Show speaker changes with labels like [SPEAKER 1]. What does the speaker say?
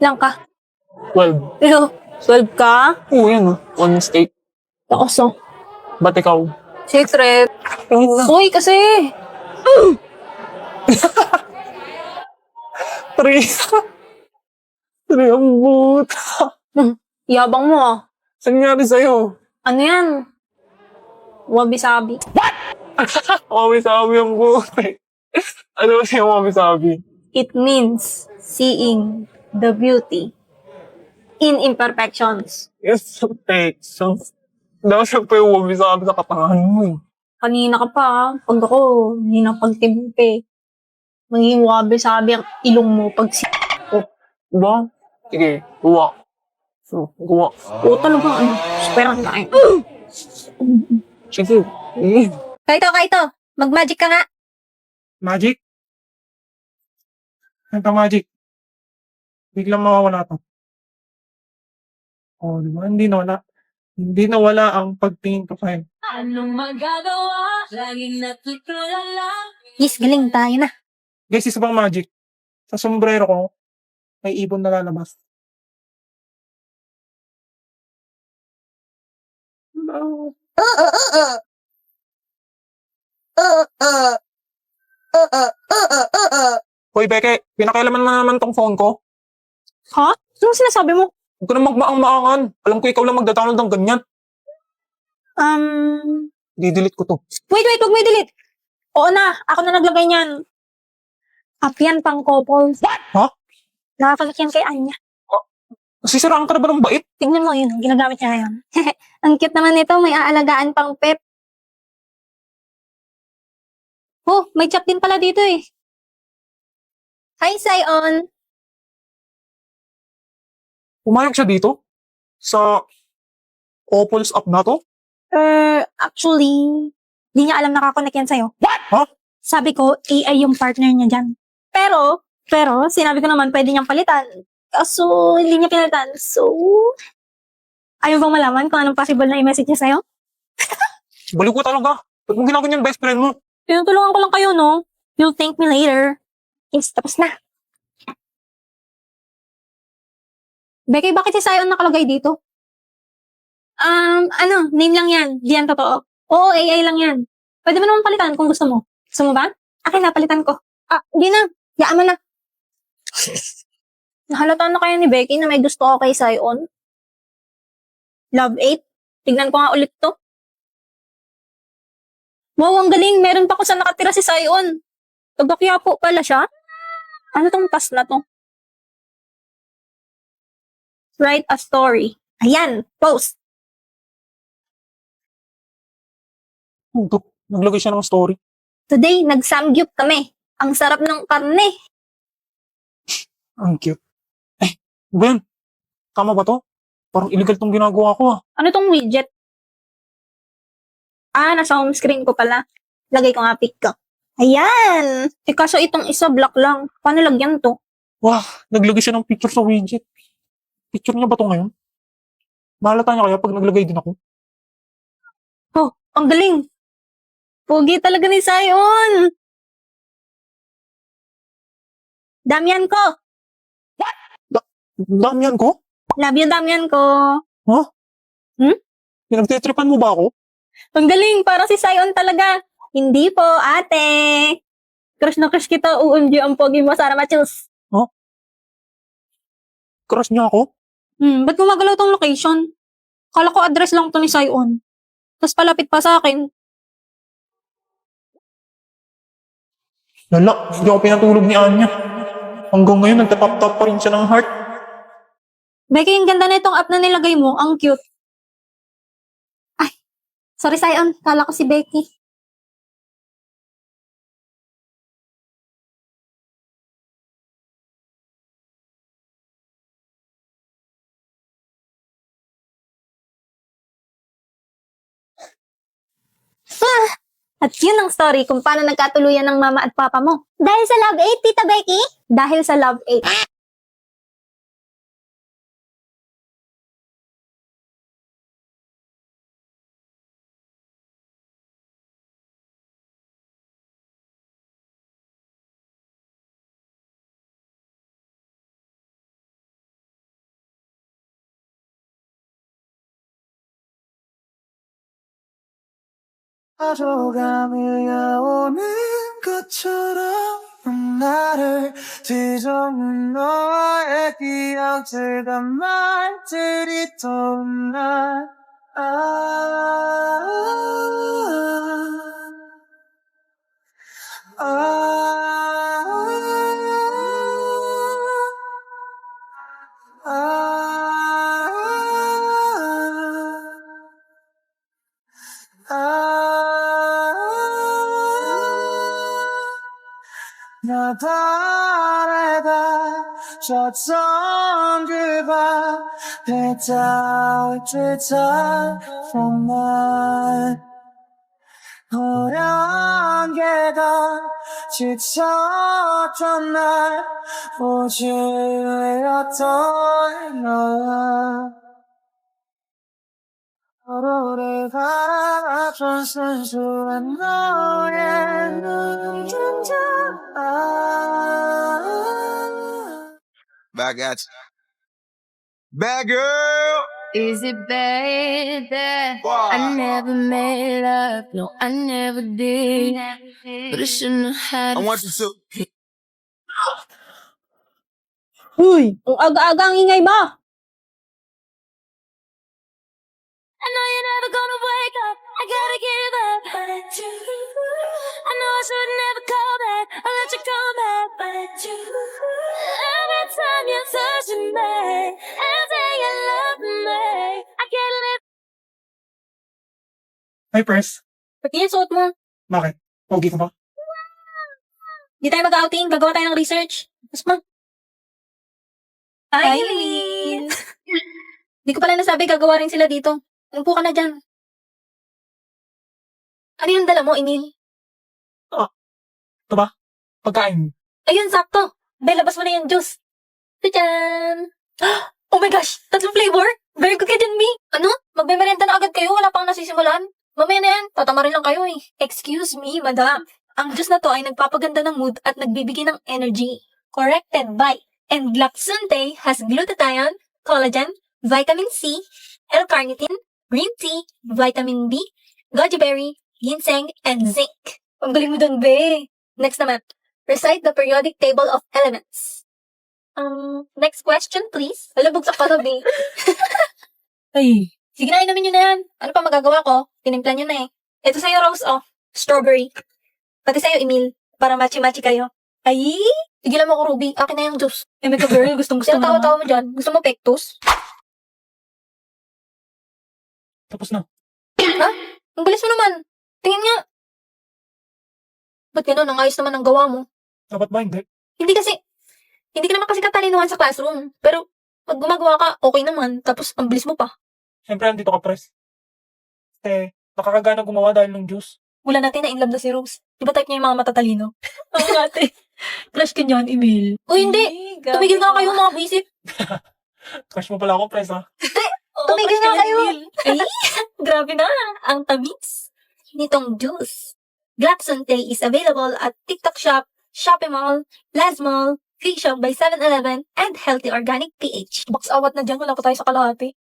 [SPEAKER 1] Ilang ka?
[SPEAKER 2] 12.
[SPEAKER 1] Ew, 12 ka?
[SPEAKER 2] Oo, yan, 1 mistake.
[SPEAKER 1] Takos, oh.
[SPEAKER 2] Ba't ikaw?
[SPEAKER 1] Secret.
[SPEAKER 2] Ayun na.
[SPEAKER 1] Uy, kasi.
[SPEAKER 2] 3. 3 ang but.
[SPEAKER 1] Yabang mo, ah.
[SPEAKER 2] Saan nangyari sa'yo?
[SPEAKER 1] Ano yan? Wabi-sabi.
[SPEAKER 2] Wabi-sabi ang buhay. Ano ba yung wabi-sabi?
[SPEAKER 1] It means seeing the beauty in imperfections.
[SPEAKER 2] Yes, take. So, dapat pa yung wabi-sabi sa katangahan mo eh.
[SPEAKER 1] Kanina ka pa, ah. Pag ako, hindi na pagtimpe. Magiging wabi-sabi ang ilong mo pag ko.
[SPEAKER 2] Diba? Sige, gawa. So, gawa.
[SPEAKER 1] O talagang ano, superang tayo.
[SPEAKER 2] Sige.
[SPEAKER 1] Kaito, mag-magic ka nga.
[SPEAKER 2] Magic? Ano ka magic? Biglang mawawala to. Oh, di ba? Hindi nawala. Hindi nawala ang pagtingin ko sa'yo.
[SPEAKER 1] Anong magagawa? Laging natutulala. Yes, galing tayo na.
[SPEAKER 2] Guys, isa pang magic. Sa sombrero ko, may ibon na lalabas. No. Hoy, Beke, pinakailaman mo naman tong phone ko.
[SPEAKER 1] Ha? Anong sinasabi mo?
[SPEAKER 2] Huwag ka na magmaang-maangan. Alam ko ikaw lang magda-download ng ganyan. Di-delete ko to.
[SPEAKER 1] Wait, wag mo i-delete. Oo na, ako na naglagay niyan. App yan pang couples.
[SPEAKER 2] Ha?
[SPEAKER 1] Nakakagat yan kay Anya.
[SPEAKER 2] Nasisiraan ka na ba ng bait?
[SPEAKER 1] Tingnan mo yun, ginagamit niya ngayon. Ang cute naman nito, may aalagaan pang pet. Oh, may chat din pala dito eh. Hi, Sion.
[SPEAKER 2] Pumayag siya dito? Sa Opals app na to?
[SPEAKER 1] Actually, di niya alam nakakonect yan sa'yo.
[SPEAKER 2] Ha?
[SPEAKER 1] Sabi ko, AI yung partner niya dyan. Pero, sinabi ko naman pwede niyang palitan. Kaso, hindi niya pinalitan. So, ayaw bang malaman kung anong possible na i-message niya sa'yo?
[SPEAKER 2] Baliw ko talaga. Ba't mo ginaganyan best friend mo?
[SPEAKER 1] Tinutulungan ko lang kayo, no? You'll thank me later. Yes, tapos na. Becky, bakit si Sion nakalagay dito? Name lang yan. Di yan totoo. Oo, AI lang yan. Pwede mo naman palitan kung gusto mo. Gusto mo ba? Akin na, palitan ko. Di na. Yaan mo na. Nahalata na kaya ni Becky na may gusto ako kay Sion? Love 8? Tignan ko nga ulit to. Wow, ang galing. Meron pa ko sa nakatira si Sion. Taga-Quiapo pala siya. Ano tong task na to? Write a story. Ayan, post.
[SPEAKER 2] Naglagay siya ng story.
[SPEAKER 1] Today, nag-samgyup kami. Ang sarap ng karne.
[SPEAKER 2] Ang cute. Ben, tama ba to? Parang illegal tong ginagawa ko ah.
[SPEAKER 1] Ano tong widget? Nasa home screen ko pala. Lagay ko nga pic ko. Ayan! Kaso itong isa black lang. Paano lagyan to?
[SPEAKER 2] Wah, naglagay siya ng picture sa widget. Picture niya ba to ngayon? Mahalata niya kaya pag naglagay din ako?
[SPEAKER 1] Oh, ang galing! Pugi talaga ni Sion! Damian ko!
[SPEAKER 2] Damian ko?
[SPEAKER 1] Love you, Damian ko!
[SPEAKER 2] Ha?
[SPEAKER 1] Hmm?
[SPEAKER 2] Pinagtitripan mo ba ako?
[SPEAKER 1] Ang galing! Para si Sion talaga! Hindi po, ate! Crush na crush kita, OMG, ang pogi mo, Sarah Machus!
[SPEAKER 2] Crush niya ako?
[SPEAKER 1] Ba't gumagalaw tong location? Kala ko address lang to ni Sion. Tapos palapit pa sa akin.
[SPEAKER 2] Lala, hindi ako pinatulog ni Anya. Hanggang ngayon, nagtatap-tap pa rin siya ng heart.
[SPEAKER 1] Becky, yung ganda na itong app na nilagay mo. Ang cute. Ay, sorry Sion. Kala ko si Becky. At yun ang story kung paano nagkatuluyan ng mama at papa mo. Dahil sa Love 8, Tita Becky? Dahil sa Love 8.
[SPEAKER 3] 파도가 밀려오는 것처럼 나를 뒤덮는 너의 기억들과 말들이 떠올라 나 바래다 젖던 그밤 배타올 듯한 봄날 호연 계단 지쳤던 날 오지 않았던 너와 서로를 바라봤던 순수한 너의 눈동자
[SPEAKER 4] Back at you. Bad girl.
[SPEAKER 5] Is it bad that
[SPEAKER 4] Wow.
[SPEAKER 5] I never made love? No, I never did. But I shouldn't have had
[SPEAKER 4] I want you to.
[SPEAKER 1] Huy! Ang aga-aga ang ingay mo!
[SPEAKER 5] I know you're never gonna wake up. I gotta give up, but I do. I know I should never call back. I let you come back, but I do. Every time you're touching me and say you love me, I can't live.
[SPEAKER 2] Hi, Pres.
[SPEAKER 1] Ba't yan suot mo?
[SPEAKER 2] Bakit? Pogi ka ba?
[SPEAKER 1] Di tayo mag-outing, gagawa tayo ng research. Mas ma. Hi, Eileen! Di ko pala nasabi, gagawa rin sila dito. Umupo ka na dyan. Ano yung dala mo, Emil?
[SPEAKER 2] Ito ba? Pagkain.
[SPEAKER 1] Ayun, sakto. Be, labas mo na yung juice. Tadyan! Oh my gosh! Tatlong flavor? Very good ka dyan, Mi. Ano? Magmemerenda na agad kayo? Wala pang nasisimulan? Mamaya na yan. Tatama rin lang kayo eh. Excuse me, madam. Ang juice na to ay nagpapaganda ng mood at nagbibigay ng energy. Corrected by Englaxante has glutathione, collagen, vitamin C, L-carnitine, green tea, vitamin B, goji berry, ginseng, and zinc. Ang galing mo dun, be. Next naman, recite the periodic table of elements. Next question, please. Alam, bugsak pa to, be. Ay. Sige na, inumin nyo na yan. Ano pa magagawa ko? Tinimplan nyo na eh. Ito sa'yo, Rose, oh. Strawberry. Pati sa'yo, Emil. Para matchy-matchy kayo. Ay! Tigilan mo ko, Ruby. Akin na yung juice. Eh, may ka-girl. Gustong-gusto mo naman. Tawa-tawa mo dyan. Gusto mo pectus?
[SPEAKER 2] Tapos na.
[SPEAKER 1] Ha? Ang bilis mo naman. Tingin nga. Ba't gano'n? Ang ayos naman ang gawa mo.
[SPEAKER 2] Dapat ba hindi?
[SPEAKER 1] Hindi ka naman kasi katalinuhan sa classroom. Pero, pag gumagawa ka, okay naman. Tapos, ang bilis mo pa.
[SPEAKER 2] Siyempre, andito ka, Pres. Nakakagana gumawa dahil ng juice.
[SPEAKER 1] Wala natin na in love na si Rose. Di ba type niya yung mga matatalino? Oo, ate. Crush ka niyan, Emil. Uy, hindi. Tumigil nga kayo, mga bisip.
[SPEAKER 2] Crush mo pala ako, Pres, ha?
[SPEAKER 1] Tumigil nga kayo. Ay, grabe na. Ang tamis nitong juice. Glaxonte is available at TikTok Shop, Shopee Mall, Laz Mall, Free Shop by 7-Eleven, and Healthy Organic PH. Box awat na dyan, wala pa tayo sa kalahati.